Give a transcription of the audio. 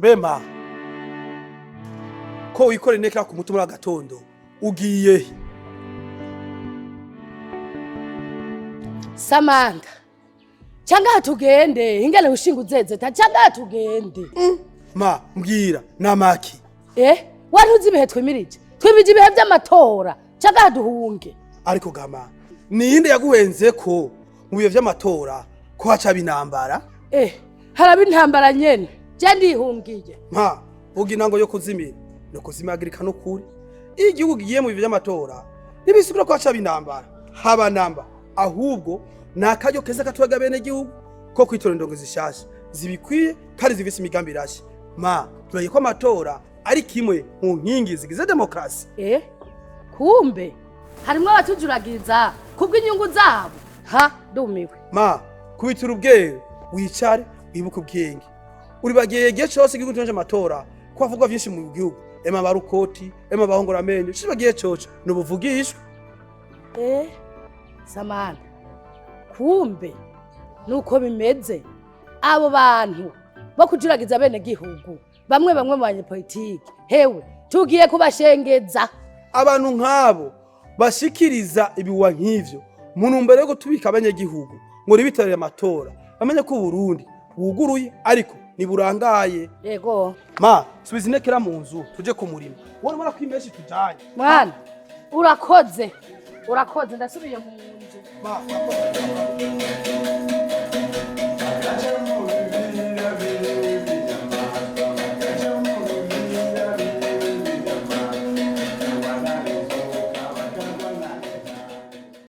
Mbema ko wikore nekera ku mutima w'agatondo ugiye Samantha cyangwa tugende ingene ushinga uzezeta cyangwa tugende ma mbwira namaki waruzi ibihe twimirije ibihe by'amatora cyangwa duhunge ariko gama ninde yaguhenze ko mu bihe by'amatora ko haca binambara haraba intambara nyene je ndihungiye ma vuga intango yo kuzimira no kuzimagirika no kuri igihugu giye mu bihe by'amatora nibisigura ko haca binambara haba namba ahubwo nakaryo keza katwaga bene gihugu ko kwitora indongo zishasha zibikwiye kandi zivise imigambi irashye ma turaye ko amatora ari kimwe mu nkingi zigize demokrasi kumbe harimo abatujuragiza kubw'inyungu zabo dumiwe ma kubitura ubwero wicare wibuka ubwenge uri bagiye gihe cyose igihugu cyaje amatora ko avugwa byinshi mu gihugu ema barukoti ema bahongora amenyo shibagiye cyoco n'ubuvugishwe Samantha kumbe nuko bimeze abo bantu bakujuragiza bene gihugu bamwe mu banyepolitike hewe tugiye kubashengeza abantu nk'abo bashikiriza ibiwa nk'ivyo mu ntumbero yo gutubika abanyagihugu ngo ribitarire amatora bamenye ko Burundi buguruye ariko niburangaye yego ma subiza inekera mu nzu tuje ku murimo wone mara kwimeshi tujanye mwana urakoze ndasubiye mu nzu ma